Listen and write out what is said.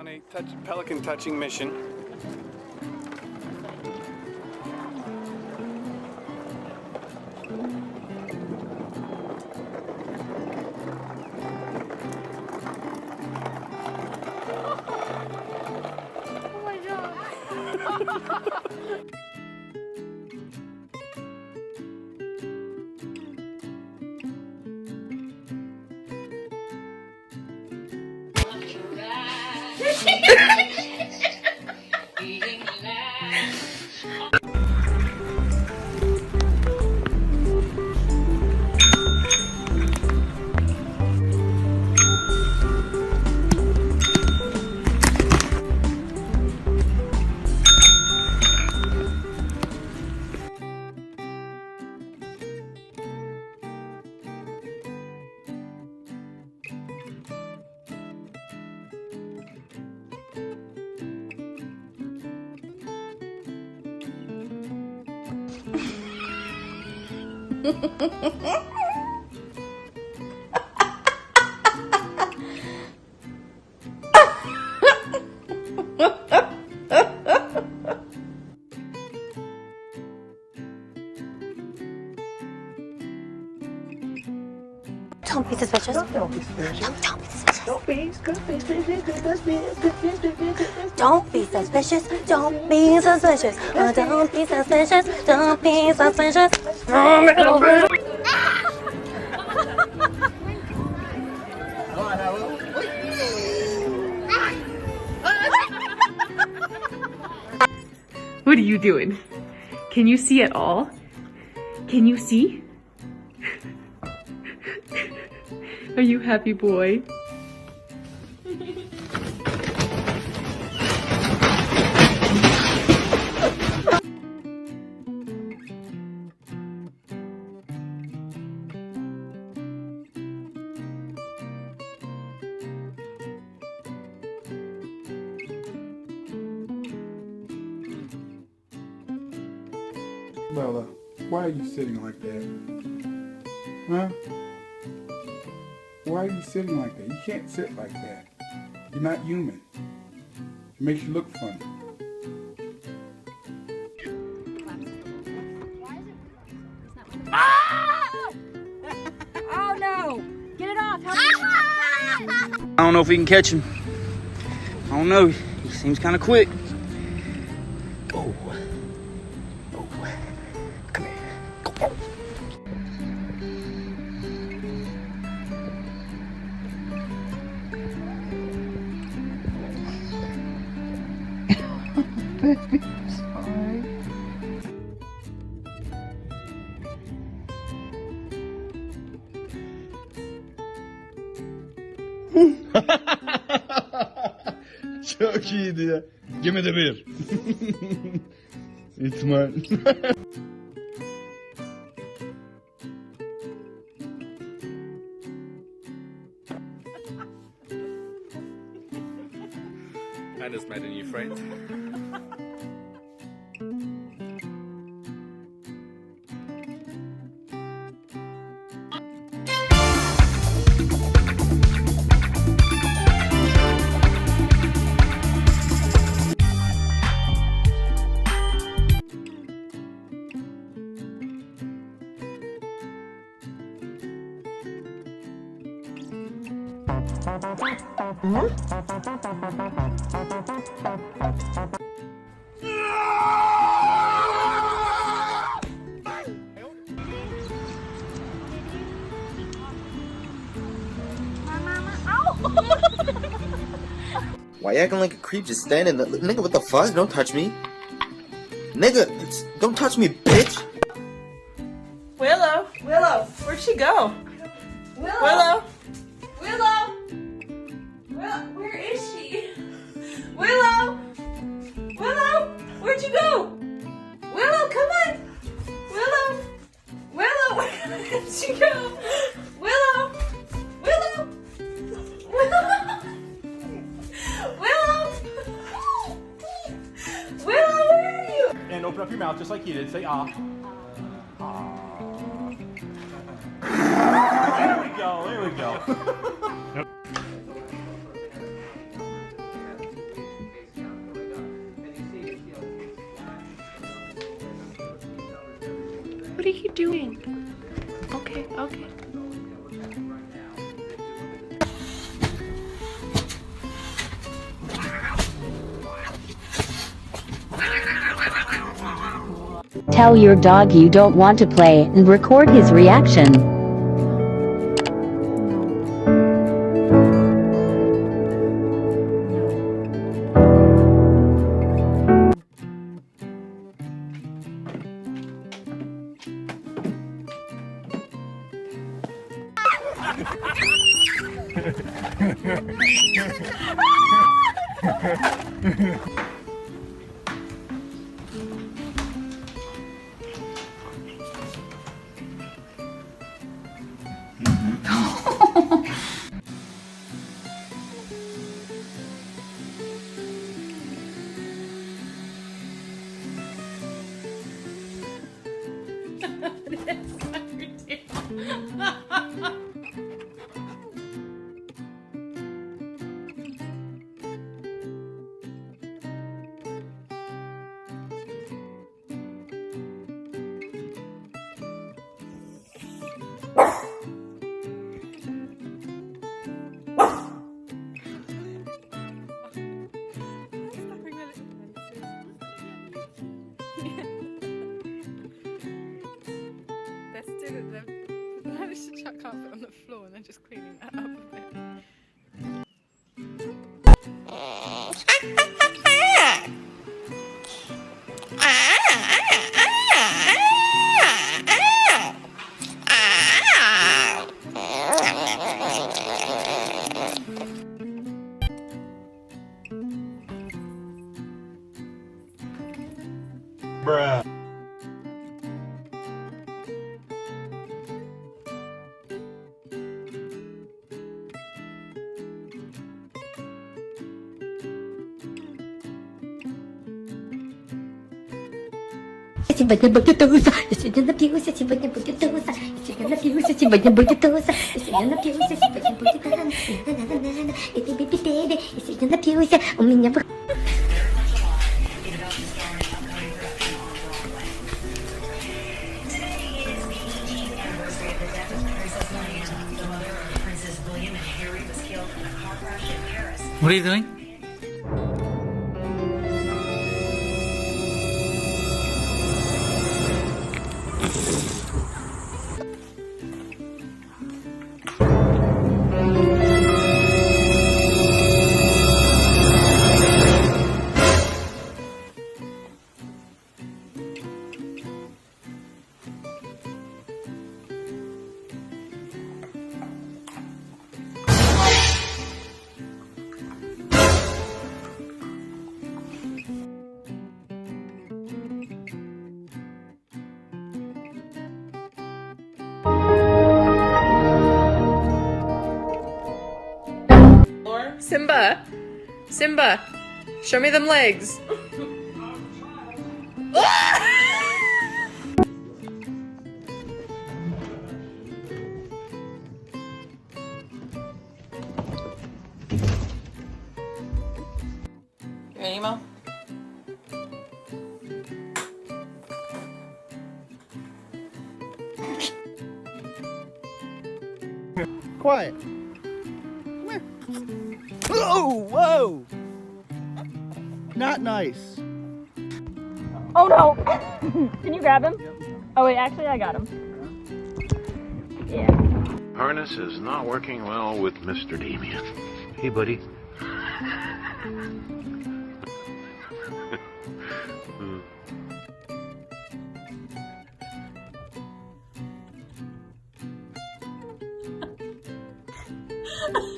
on a pelican touching mission. Oh my god. Don't be suspicious. Don't be suspicious. Don't be suspicious. Don't be suspicious. Don't be suspicious. Don't be suspicious. Don't be suspicious. Don't be suspicious. What are you doing? Can you see at all? Can you see? Are you happy, boy? Bella, why are you sitting like that? Huh? Why are you sitting like that? You can't sit like that. You're not human. It makes you look funny. Ah! Oh no! Get it off! Help me. I don't know if we can catch him. I don't know. He seems kind of quick. Oh. Oh. Come here. Go. Baby, sorry. Çok iyiydi ya. Give me the beer. İhtimal. I just met a new friend. Why you acting like a creep just standing there? Nigga, what the fuck? Don't touch me. Nigga, don't touch me, bitch. Willow, Willow, where'd she go? Willow, Willow, Willow, where is she? Willow, Willow, where'd you go? Willow, come on. Willow, Willow, where did she go? Willow, Willow, Willow, Willow, Willow, where are you? And open up your mouth just like you did. Say ah. There we go. There we go. What are you doing? Okay, okay. Tell your dog you don't want to play and record his reaction. Let's do it then. I managed to chuck carpet on the floor and then just cleaning that up a bit. Bruh. Сегодня будет туса, я сегодня напьюсь, сегодня будет туса, я сегодня напьюсь, сегодня будет туса, я сегодня напьюсь, сегодня будет туса, и ты бибидеды, я сегодня напьюсь, у меня в... What are you doing? Simba! Simba! Show me them legs! You ready, Mo? Quiet. Oh, whoa! Not nice. Oh no! Can you grab him? Oh wait, actually I got him. Yeah. Harness is not working well with Mr. Damien. Hey, buddy. Ha